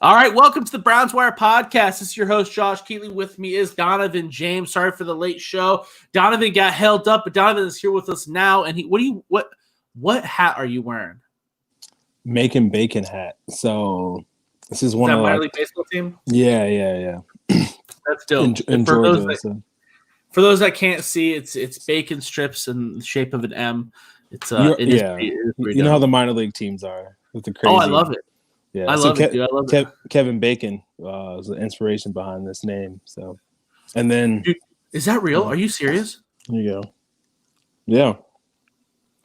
All right, welcome to the Browns Wire podcast. This is your host, Josh Keatley. With me is Donovan James. Sorry for the late show. Donovan got held up, but Donovan is here with us now. And what hat are you wearing? Making Bacon hat. So this is one that of minor league baseball team? Yeah. That's dope. In Georgia. For those that can't see, it's bacon strips in the shape of an M. It's you know how the minor league teams are with the crazy. Oh, I love it. Yeah, I love it, dude. I love it. Kevin Bacon was the inspiration behind this name. So, and then dude, is that real? Are you serious? There you go. Yeah.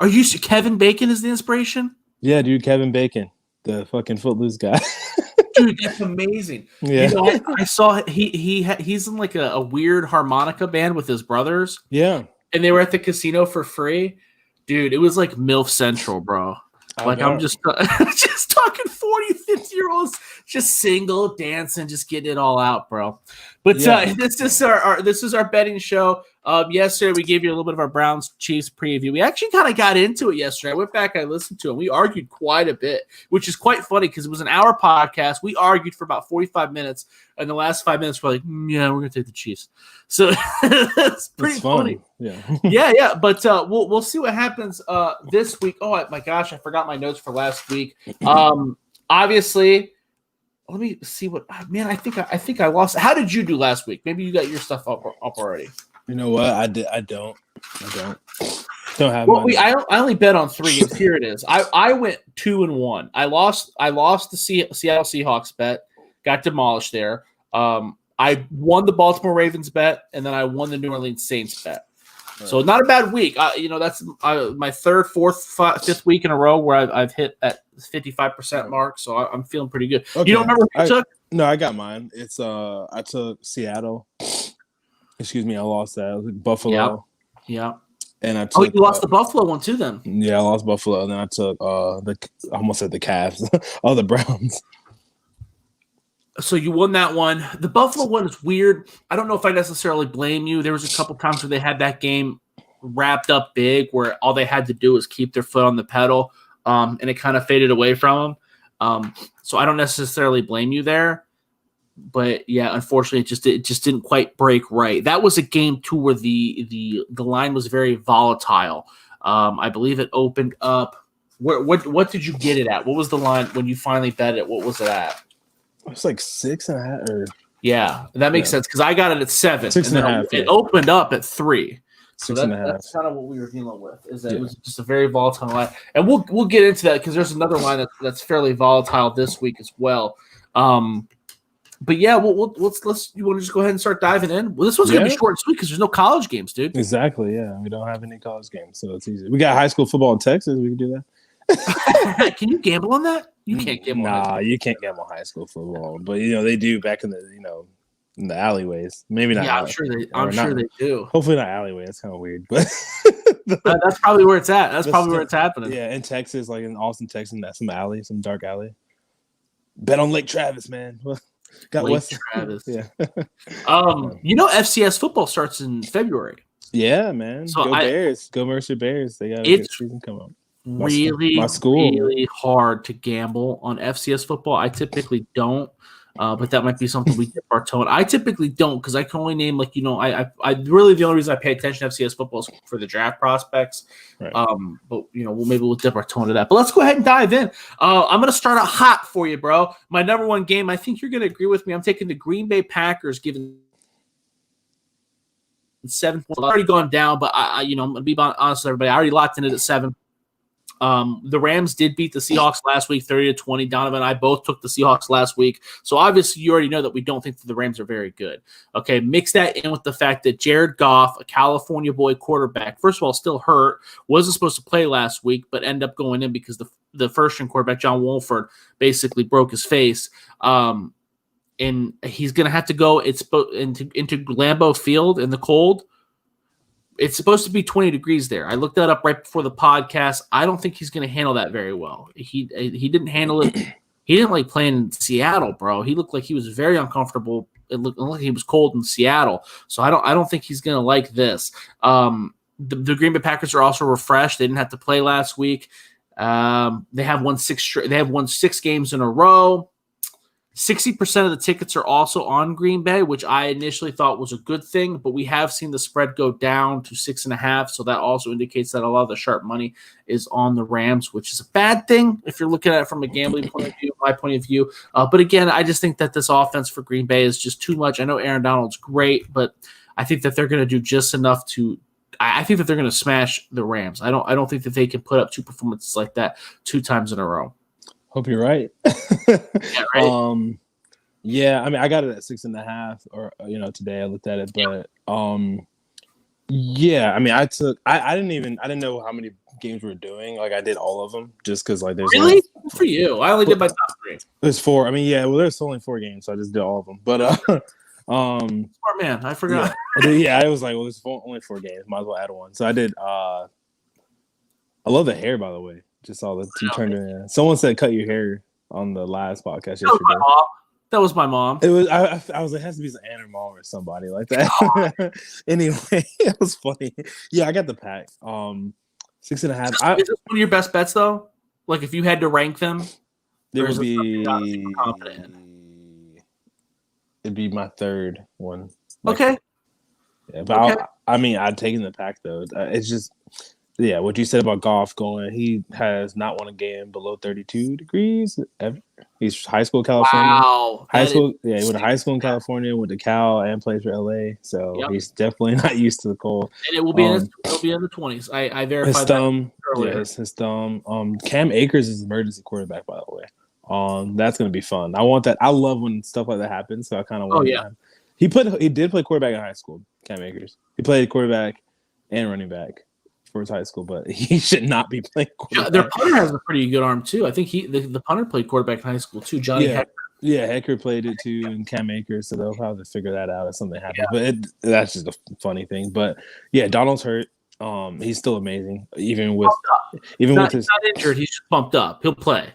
Are you Kevin Bacon is the inspiration? Yeah, dude. Kevin Bacon, the fucking Footloose guy. Dude, that's amazing. Yeah. You know, I saw he's in like a weird harmonica band with his brothers. Yeah. And they were at the casino for free. Dude, it was like MILF Central, bro. Like I'm just talking 40, 50-year-olds just single, dancing, just getting it all out, bro. But this is our betting show. Yesterday we gave you a little bit of our Browns Chiefs preview. We actually kind of got into it yesterday. I went back, I listened to it. We argued quite a bit, which is quite funny because it was an hour podcast. We argued for about 45 minutes, and the last 5 minutes we're like, yeah, we're gonna take the Chiefs. So it's pretty funny. Yeah. Yeah. But we'll see what happens this week. Oh my gosh, I forgot my notes for last week. Obviously, let me see what. Man, I think I lost. How did you do last week? Maybe you got your stuff up already. You know what? I don't have. Well, I only bet on 3 games. Here it is. I went 2-1. I lost the Seattle Seahawks bet. Got demolished there. I won the Baltimore Ravens bet, and then I won the New Orleans Saints bet. Right. So not a bad week. That's my third, fourth, fifth week in a row where I've hit that 55% mark. So I'm feeling pretty good. Okay. You don't remember who you took? No, I got mine. It's I took Seattle. Excuse me, I lost that. It was Buffalo. Yeah. And I took, you lost the Buffalo one too then. Yeah, I lost Buffalo, and then I took I almost said the Cavs. The Browns. So you won that one. The Buffalo one is weird. I don't know if I necessarily blame you. There was a couple times where they had that game wrapped up big where all they had to do was keep their foot on the pedal, and it kind of faded away from them. So I don't necessarily blame you there. But yeah, unfortunately, it just didn't quite break right. That was a game too where the line was very volatile. I believe it opened up. What did you get it at? What was the line when you finally bet it? What was it at? It was like 6.5. Yeah, that makes sense because I got it at 7. 6.5. It opened up at 3. So 6.5. That's kind of what we were dealing with. Is that it was just a very volatile line, and we'll get into that because there's another line that's fairly volatile this week as well. But yeah, let's. You want to just go ahead and start diving in? Well, this one's gonna be short and sweet because there's no college games, dude. Exactly. Yeah, we don't have any college games, so it's easy. We got high school football in Texas. We can do that. Can you gamble on that? You can't gamble. Nah, you can't gamble on high school football, but they do back in the in the alleyways. Maybe not. Yeah, I'm sure they do. Hopefully not alleyway. That's kind of weird, but that's probably where it's at. That's probably where it's happening. Yeah, in Texas, like in Austin, Texas, that's some alley, some dark alley. Bet on Lake Travis, man. Got Lake Travis. Yeah. FCS football starts in February. Yeah, man. So Bears. Go Mercer Bears. They got a good season come up. My school. Really hard to gamble on FCS football. I typically don't, but that might be something we dip our toe in. I typically don't because I can only name I really the only reason I pay attention to FCS football is for the draft prospects. Right. But we'll dip our toe into that. But let's go ahead and dive in. I'm gonna start out hot for you, bro. My number one game. I think you're gonna agree with me. I'm taking the Green Bay Packers, given 7 points. I've already gone down, but I'm gonna be honest with everybody. I already locked in it at 7. The Rams did beat the Seahawks last week, 30-20. Donovan and I both took the Seahawks last week. So obviously you already know that we don't think that the Rams are very good. Okay, mix that in with the fact that Jared Goff, a California boy quarterback, first of all, still hurt, wasn't supposed to play last week, but ended up going in because the first-string quarterback, John Wolford, basically broke his face. And he's going to have to go into Lambeau Field in the cold. It's supposed to be 20 degrees there. I looked that up right before the podcast. I don't think he's going to handle that very well. He didn't handle it. He didn't like playing in Seattle, bro. He looked like he was very uncomfortable. It looked like he was cold in Seattle. So I don't think he's going to like this. The Green Bay Packers are also refreshed. They didn't have to play last week. They have won 6 games in a row. 60% of the tickets are also on Green Bay, which I initially thought was a good thing, but we have seen the spread go down to 6.5. So that also indicates that a lot of the sharp money is on the Rams, which is a bad thing if you're looking at it from a gambling point of view, my point of view. But again, I just think that this offense for Green Bay is just too much. I know Aaron Donald's great, but I think that they're going to do just enough to. I think that they're going to smash the Rams. I don't think that they can put up two performances like that 2 times in a row. Hope you're right. Yeah, right. Yeah, I mean, I got it at 6.5, or today I looked at it, but yeah, I mean, I didn't know how many games we were doing. Like, I did all of them just because there's really good for you. I only did my top 3. There's 4. I mean, yeah, well, there's only 4 games, so I just did all of them. But smart man, I forgot. Yeah, I was like, well, there's only 4 games, might as well add one. So I did. I love the hair, by the way. Just saw the you turned it in. Someone said cut your hair on the last podcast yesterday. That was my mom. It was. I was like, it has to be Anna mom or somebody like that. Anyway, it was funny. Yeah, I got the pack. 6.5. Is this one of your best bets though? Like if you had to rank them, there would be. It'd be my third one. Okay. Yeah, but I mean, I'd taken the pack though. It's just. Yeah, what you said about Goff going, he has not won a game below 32 degrees ever. He's high school California. Wow. He went to high school in California, went to Cal, and plays for LA. So he's definitely not used to the cold. And it will be in the 20s. I verified his thumb, that earlier. Yes, his thumb. Cam Akers is emergency quarterback, by the way. That's gonna be fun. I want that. I love when stuff like that happens. So I kind of want that. He did play quarterback in high school. Cam Akers. He played quarterback and running back for his high school, but he should not be playing quarterback. Their punter has a pretty good arm too. I think the punter played quarterback in high school too. Johnny Hecker. Yeah, Hecker played it too, and Cam Akers, so they'll have to figure that out if something happens. Yeah. But that's just a funny thing. But yeah, Donald's hurt. He's still amazing, even with he's not injured. He's just bumped up. He'll play.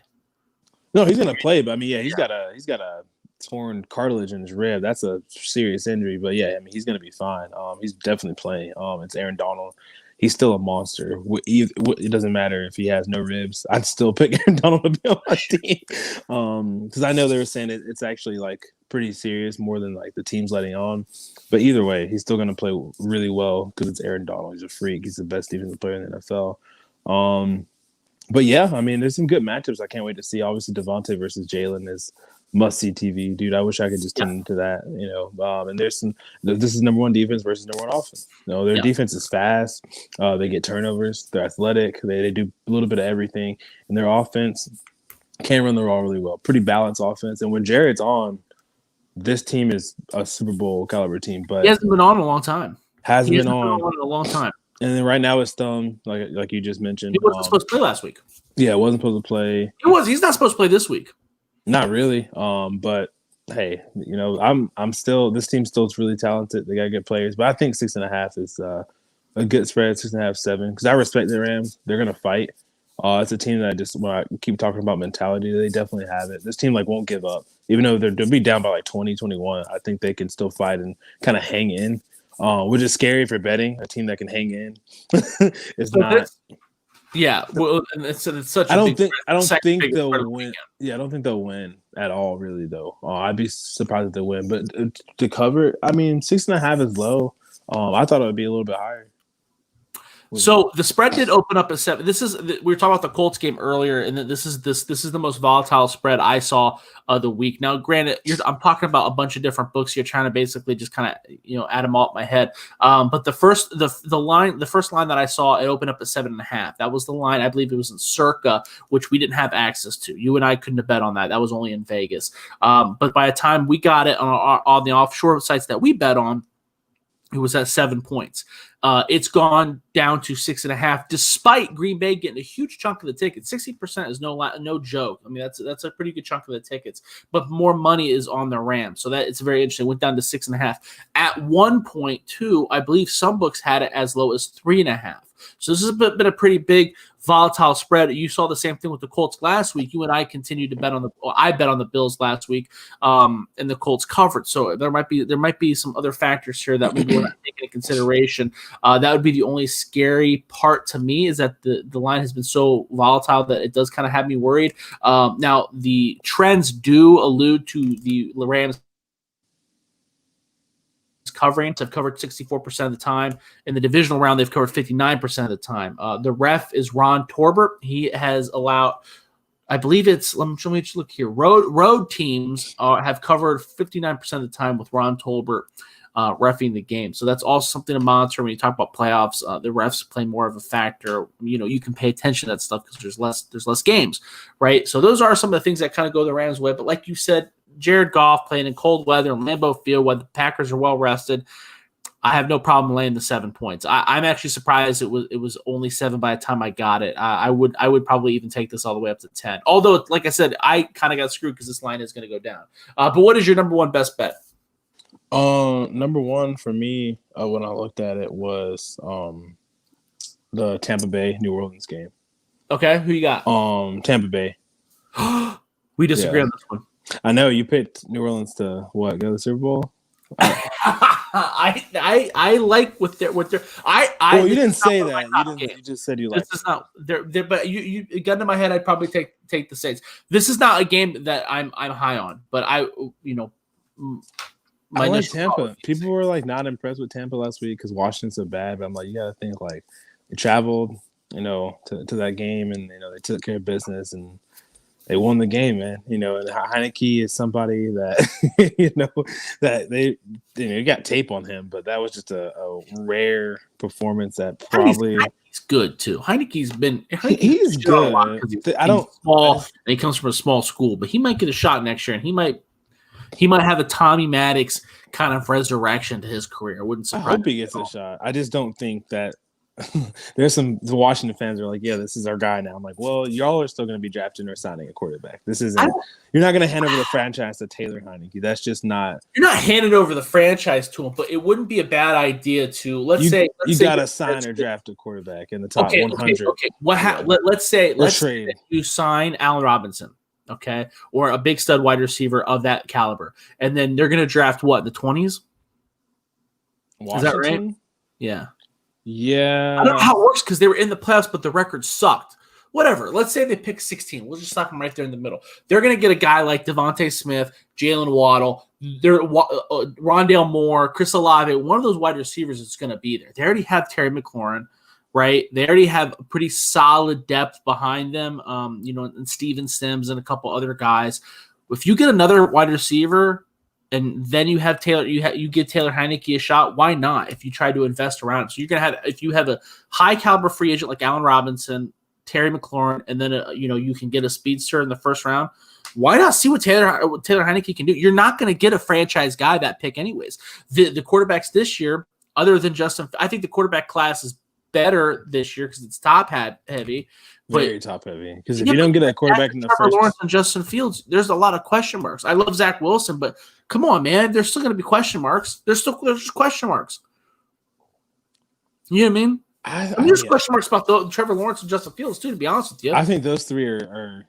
No, he's gonna play. But I mean, yeah, he's got a torn cartilage in his rib. That's a serious injury. But yeah, I mean, he's gonna be fine. He's definitely playing. It's Aaron Donald. He's still a monster. It doesn't matter if he has no ribs. I'd still pick Aaron Donald to be on my team. Because I know they were saying it's actually like pretty serious, more than like the team's letting on. But either way, he's still going to play really well because it's Aaron Donald. He's a freak. He's the best defensive player in the NFL. But yeah, I mean, there's some good matchups I can't wait to see. Obviously, Devontae versus Jalen is must-see TV, dude. I wish I could just tune into that, And there's this is number 1 defense versus number 1 offense. Their defense is fast. They get turnovers. They're athletic. They do a little bit of everything. And their offense can run the ball really well. Pretty balanced offense. And when Jared's on, this team is a Super Bowl caliber team. But he hasn't been on in a long time. Hasn't been on in a long time. And then right now it's thumb, like you just mentioned. He wasn't supposed to play last week. Yeah, wasn't supposed to play. He's not supposed to play this week. Not really. But hey, I'm still, this team still is really talented. They got good players, but I think 6.5 is a good spread, 6.5, 7. Because I respect the Rams. They're gonna fight. It's a team that when I keep talking about mentality, they definitely have it. This team won't give up, even though they'll be down by 20, 21. I think they can still fight and kind of hang in, which is scary for betting. A team that can hang in is not. Yeah, well, it's such. I don't think they'll win. Yeah, I don't think they'll win at all. Really, though, I'd be surprised if they win. But to cover, I mean, 6.5 is low. I thought it would be a little bit higher. So the spread did open up at 7. We were talking about the Colts game earlier, and this is the most volatile spread I saw of the week. Now, granted, I'm talking about a bunch of different books. You're trying to basically just kind of add them all up my head. But the first line that I saw, it opened up at 7.5. That was the line. I believe it was in Circa, which we didn't have access to. You and I couldn't have bet on that. That was only in Vegas. But by the time we got it on the offshore sites that we bet on, it was at 7 points. It's gone down to 6.5, despite Green Bay getting a huge chunk of the tickets. 60% is no joke. I mean, that's a pretty good chunk of the tickets. But more money is on the Rams, so that it's very interesting. It went down to 6.5. At one point, too, I believe some books had it as low as 3.5. So this has been a pretty big volatile spread. You saw the same thing with the Colts last week. You and I continued to bet on I bet on the Bills last week, and the Colts covered. So there might be some other factors here that we will not take into consideration. That would be the only scary part to me, is that the line has been so volatile that it does kind of have me worried. Now the trends do allude to the Rams covering. Have covered 64% of the time. In the divisional round, they've covered 59% of the time. The ref is Ron Torbert. He has allowed, I believe it's, let me just look here. Road teams have covered 59% of the time with Ron Torbert reffing the game. So that's also something to monitor when you talk about playoffs. The refs play more of a factor. You can pay attention to that stuff because there's less games, right? So those are some of the things that kind of go the Rams' way. But like you said, Jared Goff playing in cold weather in Lambeau Field while the Packers are well rested, I have no problem laying the 7 points. I'm actually surprised it was only 7 by the time I got it. I would probably even take this all the way up to 10. Although, like I said, I kind of got screwed because this line is going to go down. But what is your number one best bet? Number one for me, when I looked at it, was the Tampa Bay New Orleans game. Okay, who you got? Tampa Bay. We disagree on this one. I know you picked New Orleans to go to the Super Bowl. I like what they're. Well, you didn't say that. You just said you like. This is not there. But you got into my head. I'd probably take the Saints. This is not a game that I'm high on. But I like Tampa. People were like not impressed with Tampa last week because Washington's so bad. But I'm like, you got to think like they traveled, to that game, and they took care of business and they won the game, man. And Heineke is somebody that that they got tape on him, but that was just a rare performance that probably Heineke's good too. Heineke's he's good. And he comes from a small school, but he might get a shot next year, and he might have a Tommy Maddox kind of resurrection to his career. I wouldn't surprise. I hope he gets a shot. I just don't think that. There's the Washington fans are like, yeah, this is our guy now. I'm like, well, y'all are still going to be drafting or signing a quarterback. This isn't. You're not going to hand over the franchise to Taylor Heineke. That's just not. You're not handing over the franchise to him, but it wouldn't be a bad idea to let's say you got to sign or draft a quarterback in the top 100. Okay. Let's say you sign Allen Robinson, okay, or a big stud wide receiver of that caliber, and then they're going to draft what, the 20s? Is that right? Yeah. Yeah. I don't know how it works because they were in the playoffs, but the record sucked. Whatever. Let's say they pick 16. We'll just slap them right there in the middle. They're going to get a guy like Devontae Smith, Jalen Waddle, Rondale Moore, Chris Olave. One of those wide receivers is going to be there. They already have Terry McLaurin, right? They already have a pretty solid depth behind them, and Steven Sims and a couple other guys. If you get another wide receiver – and then you have Taylor, you give Taylor Heineke a shot. Why not? If you try to invest around it, so you're gonna have, if you have a high caliber free agent like Allen Robinson, Terry McLaurin, and then you can get a speedster in the first round. Why not see what Taylor Heineke can do? You're not going to get a franchise guy that pick anyways. The quarterbacks this year, other than Justin, I think the quarterback class is better this year because it's top heavy. Very top heavy. Because if you don't get a quarterback in the Trevor first, Lawrence and Justin Fields, there's a lot of question marks. I love Zach Wilson, but come on, man, there's still going to be question marks. There's just question marks. You know what I mean? There's question marks about Trevor Lawrence and Justin Fields too. To be honest with you, I think those three are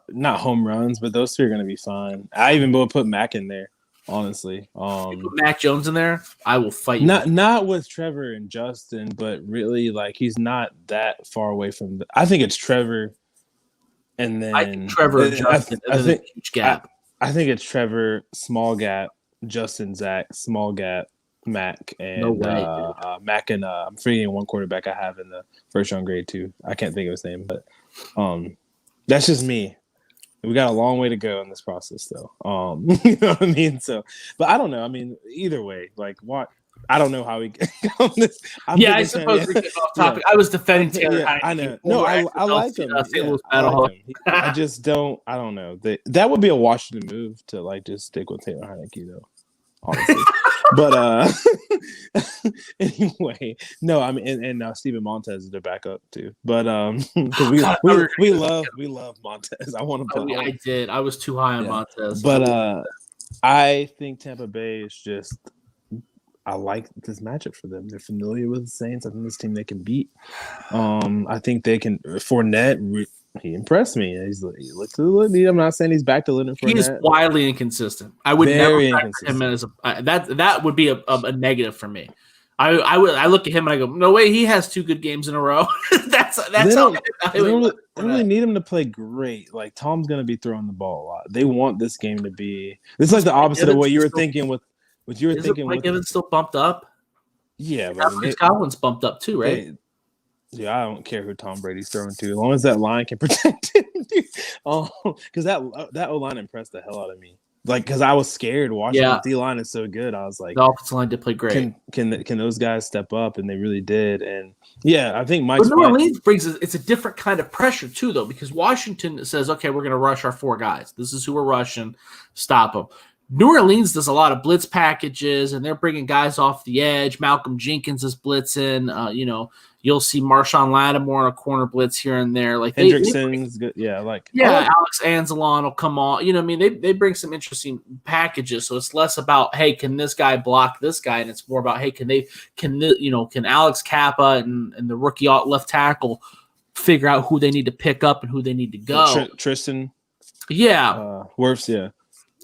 not home runs, but those three are going to be fine. I even will put Mac in there. Honestly, you put Mac Jones in there, I will fight you. Not with Trevor and Justin, but really, like, he's not that far away from. I think it's Trevor, and then I think Trevor and Justin. I think a huge gap. I think it's Trevor, small gap, Justin, Zach, small gap, Mac, and no way, Mac and I'm forgetting one quarterback I have in the first round grade too. I can't think of his name, but that's just me. We got a long way to go in this process, though. You know what I mean? So, but I don't know. I mean, either way, like, what? I don't know how we get on this. I suppose we get off topic. Yeah. I was defending Taylor. Yeah, I know. No, I like him. I just don't. I don't know. That would be a Washington move to like just stick with Taylor Heineke, though. Honestly, but anyway, no. I mean, and Steven Montez is their backup too. But we love Montez. I want to put. I did. I was too high on Montez. But I think Tampa Bay is just I like this matchup for them. They're familiar with the Saints. I think this team they can beat. I think they can. Fournette, he impressed me. He looked a little. I'm not saying he's back to Leonard Fournette. He's wildly inconsistent. I would Very never factor him in as that would be a negative for me. I look at him and I go, no way, he has 2 good games in a row. that's they don't really need him to play great. Like Tom's going to be throwing the ball a lot. They want this game to be. This is like the opposite of what you were thinking with. What you were thinking with Evans still bumped up. Yeah, but Collins bumped up too, right? Yeah, I don't care who Tom Brady's throwing to, as long as that line can protect him. Because that O line impressed the hell out of me. Like, because I was scared watching the D line is so good. I was like, the offensive line did play great. Can those guys step up? And they really did. And yeah, I think Mike's. But New Orleans it's a different kind of pressure too, though, because Washington says, okay, we're going to rush our 4 guys. This is who we're rushing. Stop them. New Orleans does a lot of blitz packages, and they're bringing guys off the edge. Malcolm Jenkins is blitzing. You'll see Marshawn Lattimore on a corner blitz here and there. Like Hendrickson's good. Yeah, Alex Anzalone will come on. They bring some interesting packages. So it's less about, hey, can this guy block this guy, and it's more about, hey, can Alex Kappa and the rookie left tackle figure out who they need to pick up and who they need to go. Tristan. Yeah. Worse. Yeah.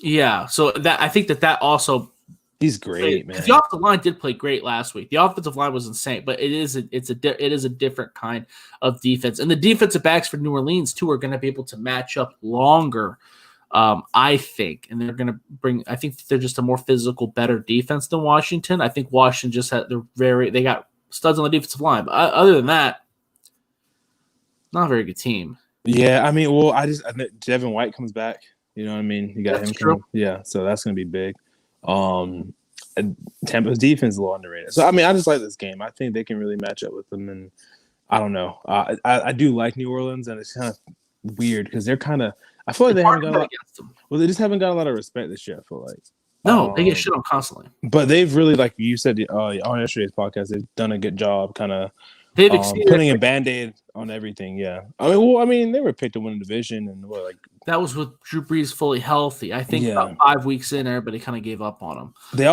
Yeah, so that I think that also he's great, man. The offensive line did play great last week. The offensive line was insane, but it is a different kind of defense, and the defensive backs for New Orleans too are going to be able to match up longer, I think, and they're going to bring. I think they're just a more physical, better defense than Washington. I think Washington just had they got studs on the defensive line, but other than that, not a very good team. Yeah, I mean, I think Devin White comes back. You know what I mean? You got him coming. Yeah, so that's going to be big. And Tampa's defense is a little underrated. So, I mean, I just like this game. I think they can really match up with them. And I don't know. I do like New Orleans, and it's kind of weird because they're kind of – I feel like they haven't got a lot – well, they just haven't got a lot of respect this year, I feel like. No, they get shit on constantly. But they've really, like you said on yesterday's podcast, they've done a good job kind of – they've putting a Band-Aid on everything, yeah. I mean, they were picked to win the division, and that was with Drew Brees fully healthy. I think about 5 weeks in, everybody kind of gave up on him. They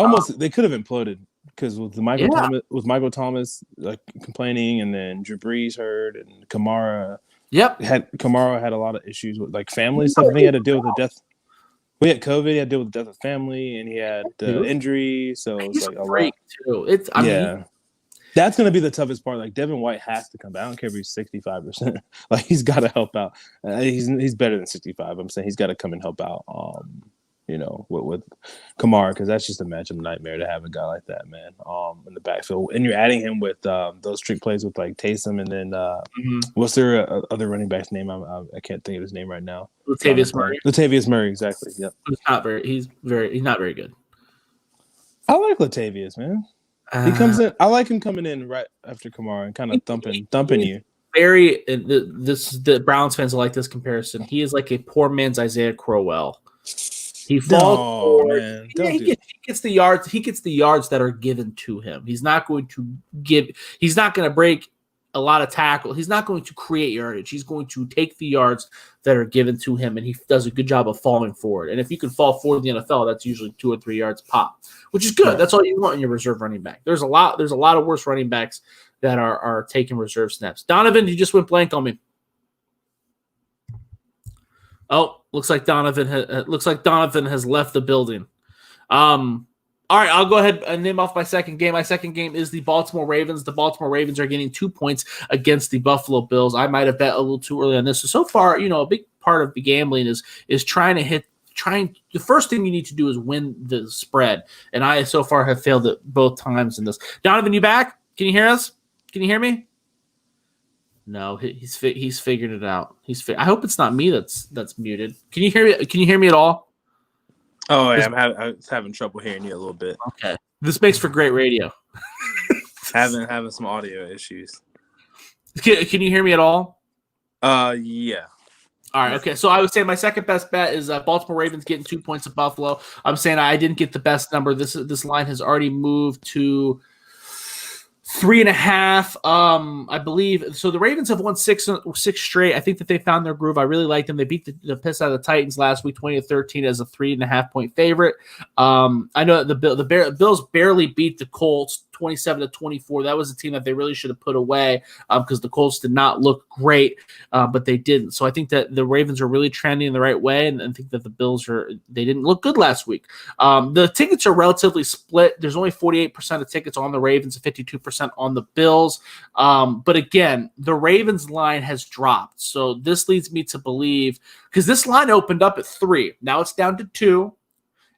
could have imploded because with Michael Thomas like complaining, and then Drew Brees hurt, and Kamara. Yep, Kamara had a lot of issues with like family stuff. He had to deal with the death. We had COVID. He had to deal with the death of family, and he had injury. So it's like a lot. Too. That's going to be the toughest part. Like Devin White has to come back. I don't care if he's 65%. Like he's got to help out. He's better than 65. I'm saying he's got to come and help out. With Kamara, because that's just a matchup nightmare to have a guy like that, man. In the backfield, and you're adding him with those trick plays with like Taysom, and then what's their other running back's name? I can't think of his name right now. Latavius Murray. Latavius Murray, exactly. Yep. He's not very good. I like Latavius, man. He comes in. I like him coming in right after Kamara and kind of thumping you. The Browns fans like this comparison. He is like a poor man's Isaiah Crowell. He falls forward. Man. He gets the yards. He gets the yards that are given to him. He's not going to break a lot of tackle. He's not going to create yardage. He's going to take the yards that are given to him, and he does a good job of falling forward. And if you can fall forward in the NFL, that's usually 2 or 3 yards pop, which is good. Yeah. That's all you want in your reserve running back. There's a lot of worse running backs that are taking reserve snaps. Donovan, you just went blank on me. Oh, looks like Donovan has left the building. All right, I'll go ahead and name off my second game. My second game is the Baltimore Ravens. The Baltimore Ravens are getting 2 points against the Buffalo Bills. I might have bet a little too early on this. So far, a big part of the gambling is trying. The first thing you need to do is win the spread, and I so far have failed it both times in this. Donovan, you back? Can you hear us? Can you hear me? No, he's figured it out. I hope it's not me that's muted. Can you hear me? Can you hear me at all? Oh, yeah, I'm having trouble hearing you a little bit. Okay, this makes for great radio. having some audio issues. Can you hear me at all? Yeah. All right, okay. So I would say my second best bet is Baltimore Ravens getting 2 points at Buffalo. I'm saying I didn't get the best number. This line has already moved to 3.5. I believe. So the Ravens have won six straight. I think that they found their groove. I really like them. They beat the piss out of the Titans last week, 20-13, as a 3.5 point favorite. I know that the Bills barely beat the Colts 27-24. That was a team that they really should have put away because the Colts did not look great, but they didn't. So I think that the Ravens are really trending in the right way, and I think that the Bills they didn't look good last week. The tickets are relatively split. There's only 48% of tickets on the Ravens and 52% on the Bills. But again, the Ravens line has dropped. So this leads me to believe, because this line opened up at 3. Now it's down to 2.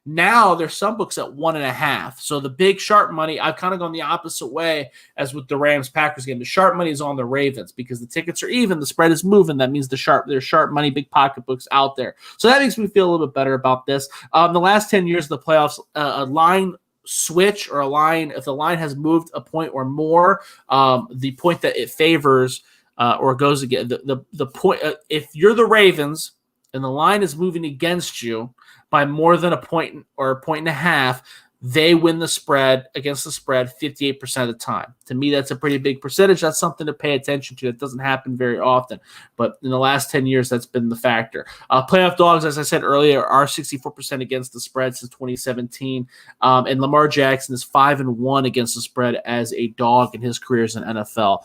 Now there's some books at 1.5. So the big sharp money, I've kind of gone the opposite way as with the Rams-Packers game. The sharp money is on the Ravens because the tickets are even, the spread is moving. That means there's sharp money, big pocketbooks out there. So that makes me feel a little bit better about this. The last 10 years of the playoffs, a line switch or a line, if the line has moved a point or more, the point that it favors or goes again, the point, if you're the Ravens and the line is moving against you by more than a point or a point and a half, they win the spread against the spread 58% of the time. To me, that's a pretty big percentage. That's something to pay attention to. That doesn't happen very often. But in the last 10 years, that's been the factor. Playoff dogs, as I said earlier, are 64% against the spread since 2017. And Lamar Jackson is 5-1 against the spread as a dog in his career as an NFL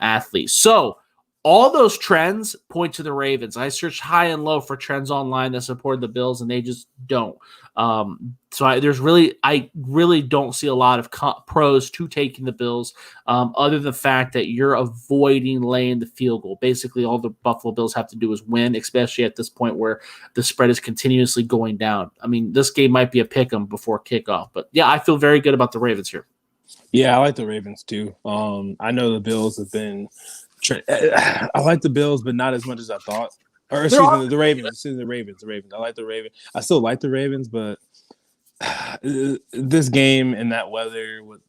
athlete. So all those trends point to the Ravens. I searched high and low for trends online that support the Bills, and they just don't. So I really don't see a lot of pros to taking the Bills, other than the fact that you're avoiding laying the field goal. Basically, all the Buffalo Bills have to do is win, especially at this point where the spread is continuously going down. I mean, this game might be a pick 'em before kickoff, but yeah, I feel very good about the Ravens here. Yeah, I like the Ravens too. I know the Bills have been. I like the Bills, but not as much as I thought. Or excuse me, the Ravens. The Ravens. I like the Ravens. I still like the Ravens, but this game and that weather, with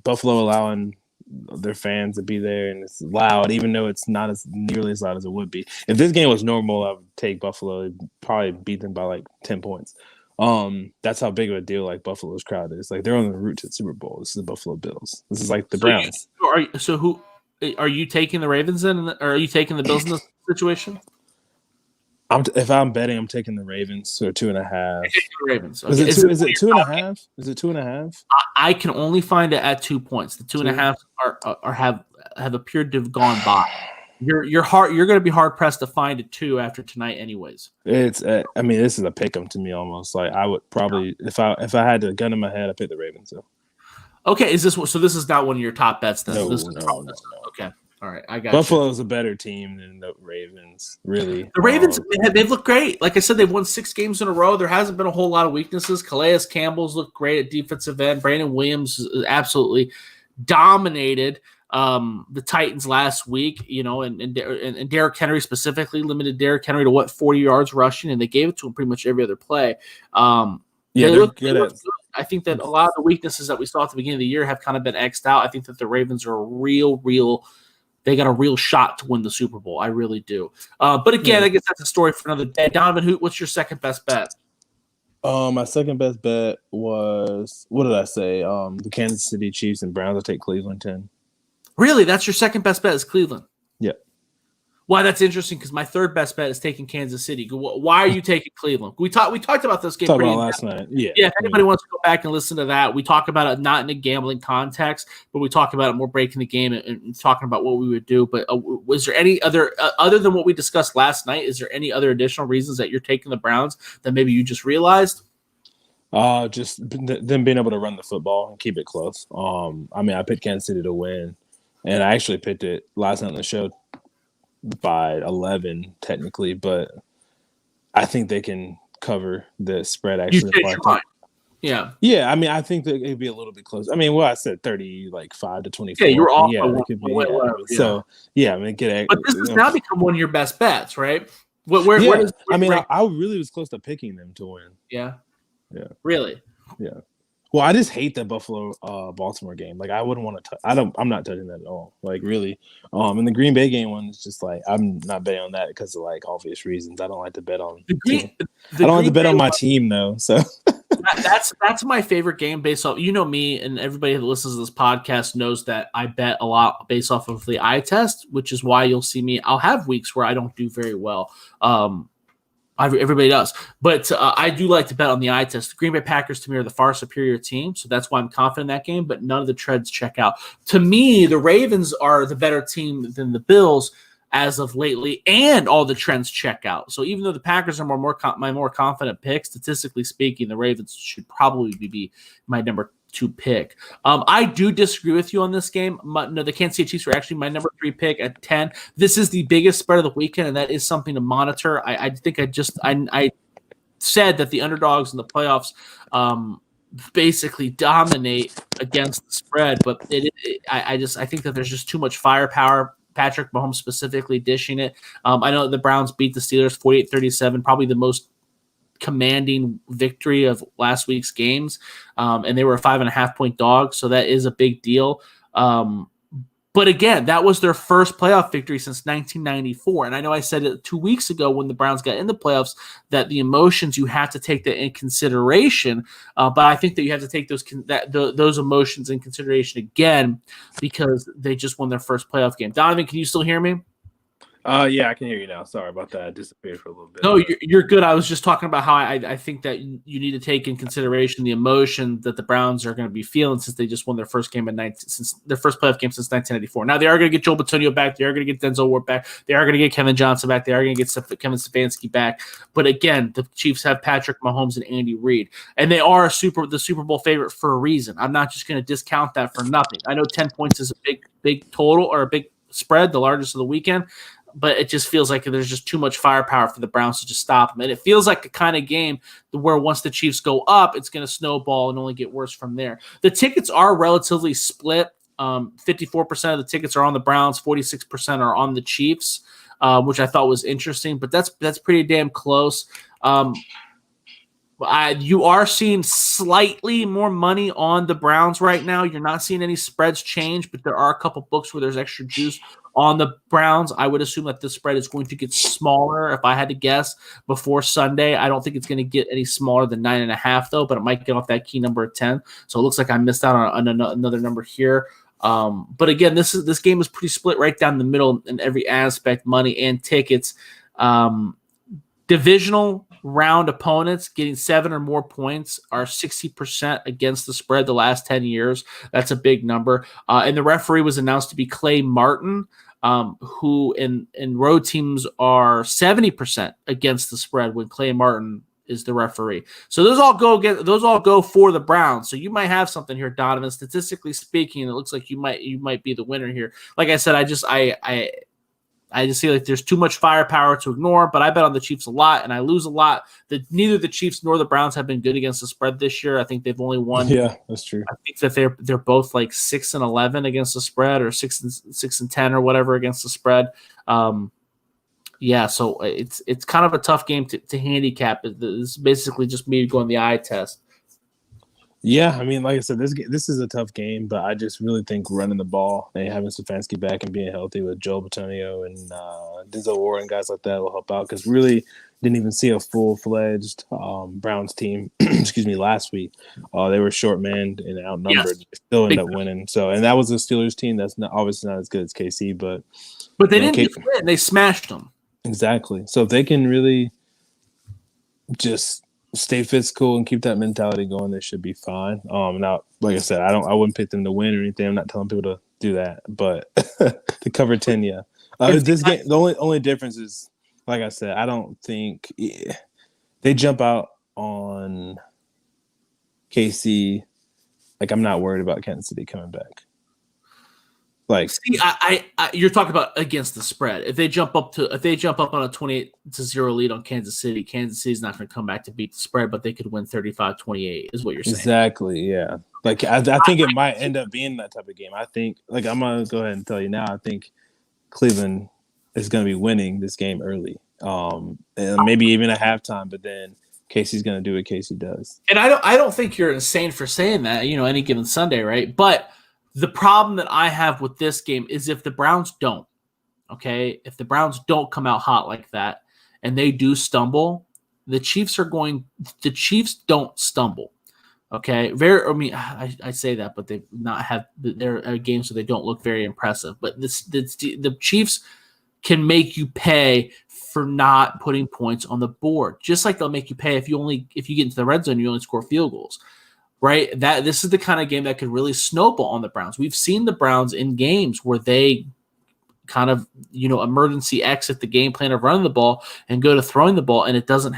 Buffalo allowing their fans to be there and it's loud, even though it's not as nearly as loud as it would be. If this game was normal, I would take Buffalo and probably beat them by like 10 points. That's how big of a deal like Buffalo's crowd is. Like they're on the route to the Super Bowl. This is the Buffalo Bills. This is like the Browns. Who are you taking the Ravens in, or are you taking the Bills in this situation? If I'm betting, I'm taking the Ravens. So 2.5. Ravens. Okay. Is it 2.5? Is it 2.5? I can only find it at 2 points. The 2.5 have appeared to have gone by. You're going to be hard pressed to find a 2 after tonight, anyways. It's I mean, this is a pick 'em to me almost. Like I would probably if I had a gun in my head, I'd pick the Ravens. So. Okay, this is not one of your top bets then? No. Okay, all right, I got Buffalo's a better team than the Ravens, really. The Ravens, they've looked great. Like I said, they've won 6 games in a row. There hasn't been a whole lot of weaknesses. Calais Campbell's looked great at defensive end. Brandon Williams absolutely dominated the Titans last week, and Derrick Henry specifically limited Derrick Henry to 40 yards rushing, and they gave it to him pretty much every other play. They look good. I think that a lot of the weaknesses that we saw at the beginning of the year have kind of been X'd out. I think that the Ravens are they got a real shot to win the Super Bowl. I really do. But again, I guess that's a story for another day. Donovan, what's your second best bet? My second best bet was, what did I say? The Kansas City Chiefs and Browns. I'll take Cleveland 10. Really? That's your second best bet is Cleveland? Yeah. Why, that's interesting because my third best bet is taking Kansas City. Why are you taking Cleveland? We talked about this game pretty about last night. Yeah. If anybody wants to go back and listen to that, we talk about it not in a gambling context, but we talk about it more breaking the game and talking about what we would do. But was there any other than what we discussed last night? Is there any other additional reasons that you're taking the Browns that maybe you just realized? Just them being able to run the football and keep it close. I picked Kansas City to win, and I actually picked it last night on the show by 11 technically, but I think they can cover the spread actually. Yeah. I think that it'd be a little bit close. I said 35 to 24. Yeah, you were off. So get. But this has now become one of your best bets, right? I really was close to picking them to win. Yeah. Yeah. Really. Yeah. Well, I just hate that Buffalo Baltimore game. Like I wouldn't want to I'm not touching that at all. Like really. And the Green Bay game one is just like I'm not betting on that because of like obvious reasons. I don't like to bet on I don't like to bet on my team though. So the That's my favorite game based off. You know me, and everybody that listens to this podcast knows that I bet a lot based off of the eye test, which is why you'll see me. I'll have weeks where I don't do very well. Everybody does, but I do like to bet on the eye test. The Green Bay Packers to me are the far superior team, so that's why I'm confident in that game. But none of the treads check out. To me, the Ravens are the better team than the Bills as of lately, and all the trends check out. So even though the Packers are my more confident pick, statistically speaking, the Ravens should probably be my number 2 pick. I do disagree with you on this game. No, the Kansas City Chiefs are actually my number 3 pick at 10. This is the biggest spread of the weekend, and that is something to monitor. I think I said that the underdogs in the playoffs basically dominate against the spread, but I think that there's just too much firepower. Patrick Mahomes specifically dishing it. I know the Browns beat the Steelers 48-37, probably the most commanding victory of last week's games, and they were a 5.5-point dog, so that is a big deal. But again, that was their first playoff victory since 1994. And I know I said it 2 weeks ago when the Browns got in the playoffs that the emotions, you have to take that in consideration. But I think that you have to take those emotions in consideration again because they just won their first playoff game. Donovan, can you still hear me? Yeah, I can hear you now. Sorry about that. I disappeared for a little bit. No, you're good. I was just talking about how I think that you need to take in consideration the emotion that the Browns are going to be feeling since they just won their first game since their first playoff game since 1994. Now they are going to get Joel Bitonio back. They are going to get Denzel Ward back. They are going to get Kevin Johnson back. They are going to get Kevin Stefanski back. But again, the Chiefs have Patrick Mahomes and Andy Reid, and they are the Super Bowl favorite for a reason. I'm not just going to discount that for nothing. I know 10 points is a big total or a big spread, the largest of the weekend. But it just feels like there's just too much firepower for the Browns to just stop them. And it feels like the kind of game where once the Chiefs go up, it's going to snowball and only get worse from there. The tickets are relatively split. 54% of the tickets are on the Browns, 46% are on the Chiefs, which I thought was interesting. But that's pretty damn close. You are seeing slightly more money on the Browns right now. You're not seeing any spreads change, but there are a couple books where there's extra juice on the Browns. I would assume that the spread is going to get smaller if I had to guess before Sunday. I don't think it's going to get any smaller than 9.5 though, but it might get off that key number of 10. So it looks like I missed out on another number here. But again, this game is pretty split right down the middle in every aspect, money and tickets. Divisional round opponents getting 7 or more points are 60% against the spread the last 10 years. That's a big number. And the referee was announced to be Clay Martin, who in road teams are 70% against the spread when Clay Martin is the referee. So those all go for the Browns. So you might have something here, Donovan. Statistically speaking, it looks like you might be the winner here. Like I said, I just see like there's too much firepower to ignore, but I bet on the Chiefs a lot, and I lose a lot. Neither the Chiefs nor the Browns have been good against the spread this year. I think they've only won. Yeah, that's true. I think that they're both like 6-11 against the spread, or 6-10 or whatever against the spread. Yeah, so it's kind of a tough game to handicap. It's basically just me going the eye test. Yeah, I mean, like I said, this is a tough game, but I just really think running the ball and having Stefanski back and being healthy with Joel Bitonio and Denzel Ward and guys like that will help out because really didn't even see a full-fledged Browns team, last week. They were short-manned and outnumbered. Yes. Still ended up winning. So, and that was a Steelers team that's obviously not as good as KC, but they didn't get win. They smashed them. Exactly. So if they can really just stay physical and keep that mentality going, they should be fine. Now, like I said, I wouldn't pick them to win or anything. I'm not telling people to do that, but to cover 10, yeah. This game, the only difference is, like I said, I don't think they jump out on KC. Like, I'm not worried about Kansas City coming back. Like, see, you're talking about against the spread. If they jump up on a 28-0 lead on Kansas City's not going to come back to beat the spread, but they could win 35-28 is what you're saying. Exactly, yeah. Like, I think it might end up being that type of game. I think, like, I'm going to go ahead and tell you now, I think Cleveland is going to be winning this game early. And maybe even at halftime, but then Casey's going to do what Casey does. And I don't think you're insane for saying that, any given Sunday, right? But the problem that I have with this game is if the Browns don't, if the Browns don't come out hot like that and they do stumble, the Chiefs don't stumble. Okay, I say that, but they've not had their games, so they don't look very impressive. But the Chiefs can make you pay for not putting points on the board, just like they'll make you pay if you get into the red zone, you only score field goals. Right? This is the kind of game that could really snowball on the Browns. We've seen the Browns in games where they kind of emergency exit the game plan of running the ball and go to throwing the ball, and it doesn't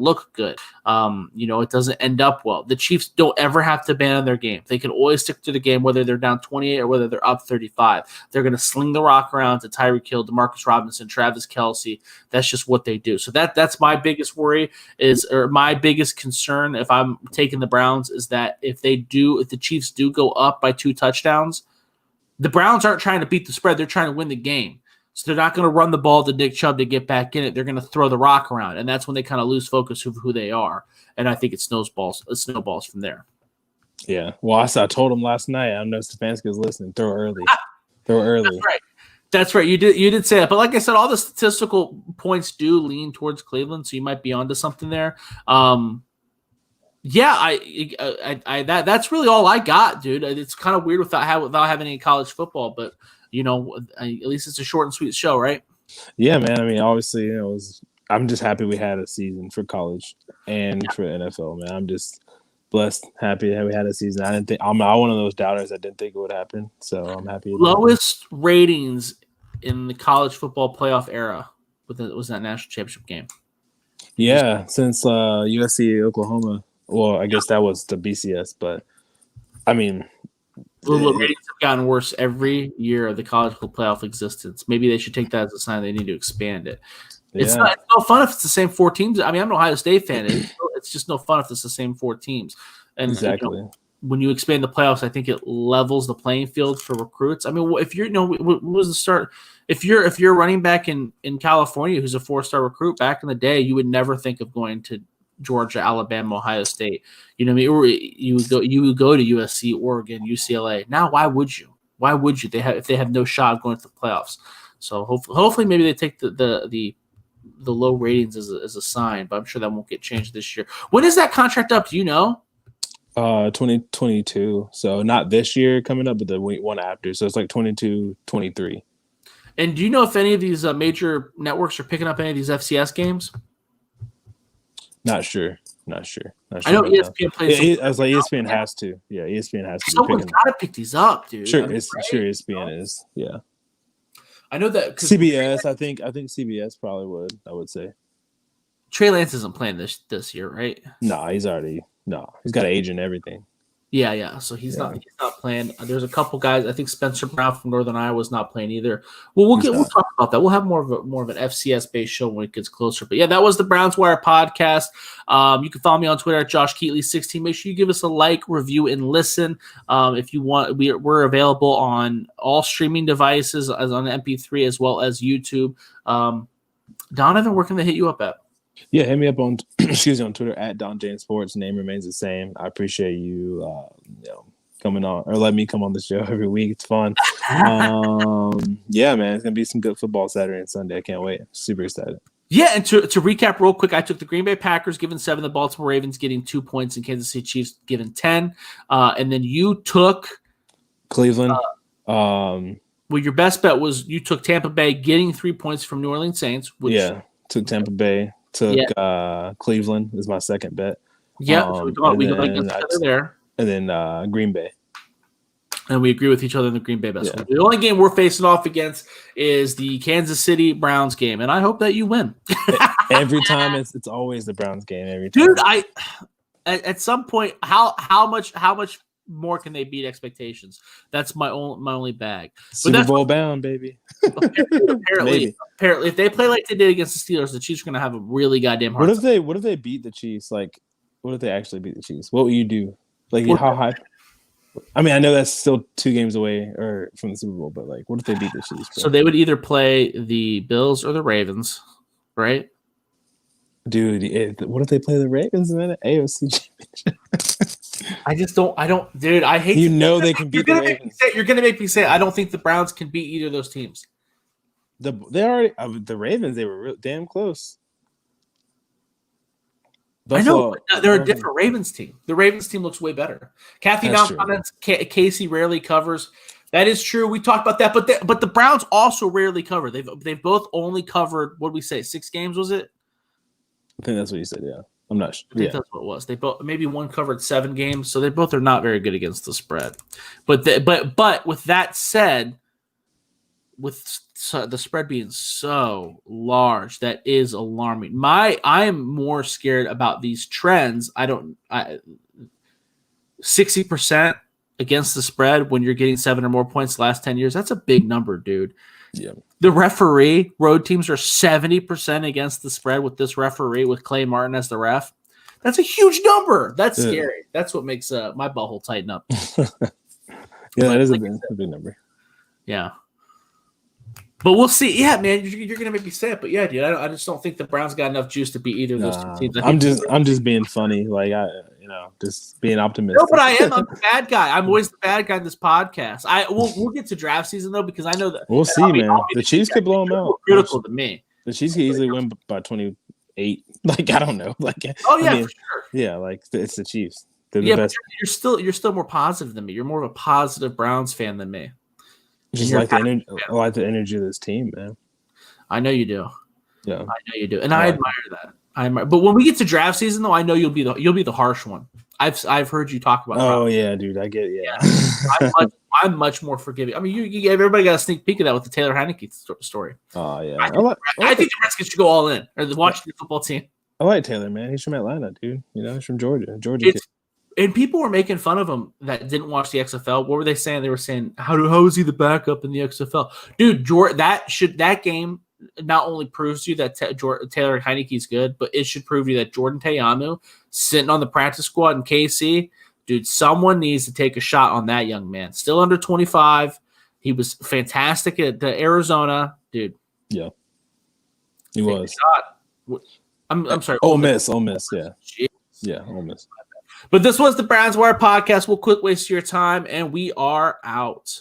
look good. It doesn't end up well. The Chiefs don't ever have to abandon their game. They can always stick to the game, whether they're down 28 or whether they're up 35. They're going to sling the rock around to Tyreek Hill, Demarcus Robinson, Travis Kelce. That's just what they do. So that's my biggest worry or my biggest concern if I'm taking the Browns is that if the Chiefs do go up by 2 touchdowns, the Browns aren't trying to beat the spread. They're trying to win the game. So they're not going to run the ball to Nick Chubb to get back in it. They're going to throw the rock around, and that's when they kind of lose focus of who they are. And I think it snowballs from there. Yeah. Well, I told him last night. I don't know if Stefanski's listening. Throw early. Throw early. That's right. You did say that. But like I said, all the statistical points do lean towards Cleveland, so you might be onto something there. Yeah, that's really all I got, dude. It's kind of weird without having any college football, but at least it's a short and sweet show, right? Yeah, man. I mean, obviously, I'm just happy we had a season for college and for NFL, man. I'm just blessed, happy that we had a season. I didn't think I'm one of those doubters that didn't think it would happen, so I'm happy. Lowest ratings in the college football playoff era was that national championship game. Yeah, since USC Oklahoma. Well, I guess that was the BCS, but I mean, the ratings have gotten worse every year of the college football playoff existence. Maybe they should take that as a sign they need to expand it. Yeah. It's no fun if it's the same 4 teams. I mean, I'm an Ohio State fan. It's just no fun if it's the same 4 teams. And exactly. When you expand the playoffs, I think it levels the playing field for recruits. I mean, if you're, what was the start? If you're a running back in California who's a 4-star recruit back in the day, you would never think of going to Georgia, Alabama, Ohio State. You know what I mean? Or you would go to USC, Oregon, UCLA. Now, why would you? Why would you? If they have no shot of going to the playoffs. So hopefully maybe they take the low ratings as a sign, but I'm sure that won't get changed this year. When is that contract up? Do you know? 2022. So not this year coming up, but the one after. So it's like 22, 23. And do you know if any of these major networks are picking up any of these FCS games? Not sure. I know ESPN plays. I was like, ESPN has to. Yeah, ESPN has to. Someone's got to pick these up, dude. Sure, ESPN is. Yeah. I know that CBS. I think CBS probably would. I would say. Trey Lance isn't playing this year, right? No, he's got an age and everything. Yeah. So he's not playing. There's a couple guys. I think Spencer Brown from Northern Iowa is not playing either. Well, we'll talk about that. We'll have more of an FCS based show when it gets closer. But yeah, that was the Browns Wire podcast. You can follow me on Twitter at Josh Keatley16. Make sure you give us a like, review, and listen. If you want, we're available on all streaming devices as on MP3 as well as YouTube. Donovan, where can they hit you up at? Yeah, hit me up on Twitter at Don James Sports. Name remains the same. I appreciate you, coming on or letting me come on the show every week. It's fun. Yeah, man, it's gonna be some good football Saturday and Sunday. I can't wait. Super excited. Yeah, and to recap real quick, I took the Green Bay Packers giving 7, the Baltimore Ravens getting 2 points, and Kansas City Chiefs giving 10. And then you took Cleveland. Well, your best bet was you took Tampa Bay getting 3 points from New Orleans Saints. Took Tampa Bay. Took Cleveland is my second bet. Yeah, we go against each other there. And then Green Bay. And we agree with each other in the Green Bay best. Yeah. The only game we're facing off against is the Kansas City Browns game, and I hope that you win. Every time it's always the Browns game. Every time, dude. At some point, how much more can they beat expectations? That's my only bag. Super Bowl bound, baby. Apparently, if they play like they did against the Steelers, the Chiefs are going to have a really goddamn hard time. What if they beat the Chiefs? Like, what if they actually beat the Chiefs? What will you do? Like, how high? I mean, I know that's still 2 games away or from the Super Bowl, but like, what if they beat the Chiefs? Bro? So they would either play the Bills or the Ravens, right? Dude, what if they play the Ravens in the AFC Championship? Dude, I hate. They can beat the Ravens. You're gonna make me say I don't think the Browns can beat either of those teams. The Ravens, they were damn close. Buffalo, I know. They're a different Ravens team. The Ravens team looks way better. Kathy Mount comments, Casey rarely covers. That is true. We talked about that, but the Browns also rarely cover. They've both only covered, what did we say, 6 games, was it? I think that's what you said, yeah. I'm not sure. I think that's what it was. They both, maybe one covered 7 games, so they both are not very good against the spread. But with that said, with the spread being so large, that is alarming. I am more scared about these trends. 60% against the spread when you're getting 7 or more points the last 10 years. That's a big number, dude. Yeah. The referee, road teams are 70% against the spread with this referee, with Clay Martin as the ref. That's a huge number. That's scary. That's what makes my butthole tighten up. That is a big number. Yeah. But we'll see. Yeah, man, you're gonna make me say it, but yeah, dude, I just don't think the Browns got enough juice to beat either of those two teams. I'm just being funny, like just being optimistic. No, but I am. I'm the bad guy. I'm always the bad guy in this podcast. We'll get to draft season though, because I know that we'll see, man. The Chiefs could blow them out. Critical to me. The Chiefs could easily win by 28. Like, I don't know. Like, for sure. Yeah, like it's the Chiefs. They're the best. But you're still more positive than me. You're more of a positive Browns fan than me. Just like the energy, I like the energy of this team, man. I know you do. Yeah, I know you do, and I admire that. But when we get to draft season, though, I know you'll be the harsh one. I've heard you talk about. Oh yeah, dude, I get it. Yeah, I'm much more forgiving. I mean, you everybody got a sneak peek of that with the Taylor Heineke story. Oh yeah, I think the Redskins should go all in, or the Washington football team. I like Taylor, man. He's from Atlanta, dude. He's from Georgia. And people were making fun of him that didn't watch the XFL. What were they saying? They were saying, how is he the backup in the XFL? Dude, that game not only proves to you that Taylor Heineke's good, but it should prove to you that Jordan Ta'amu sitting on the practice squad in KC, dude, someone needs to take a shot on that young man. Still under 25. He was fantastic at the Arizona, dude. Yeah. He was. I'm sorry. Ole Miss, yeah. Jeez. Yeah, Ole Miss. But this was the Browns Wire podcast. We'll quick waste your time, and we are out.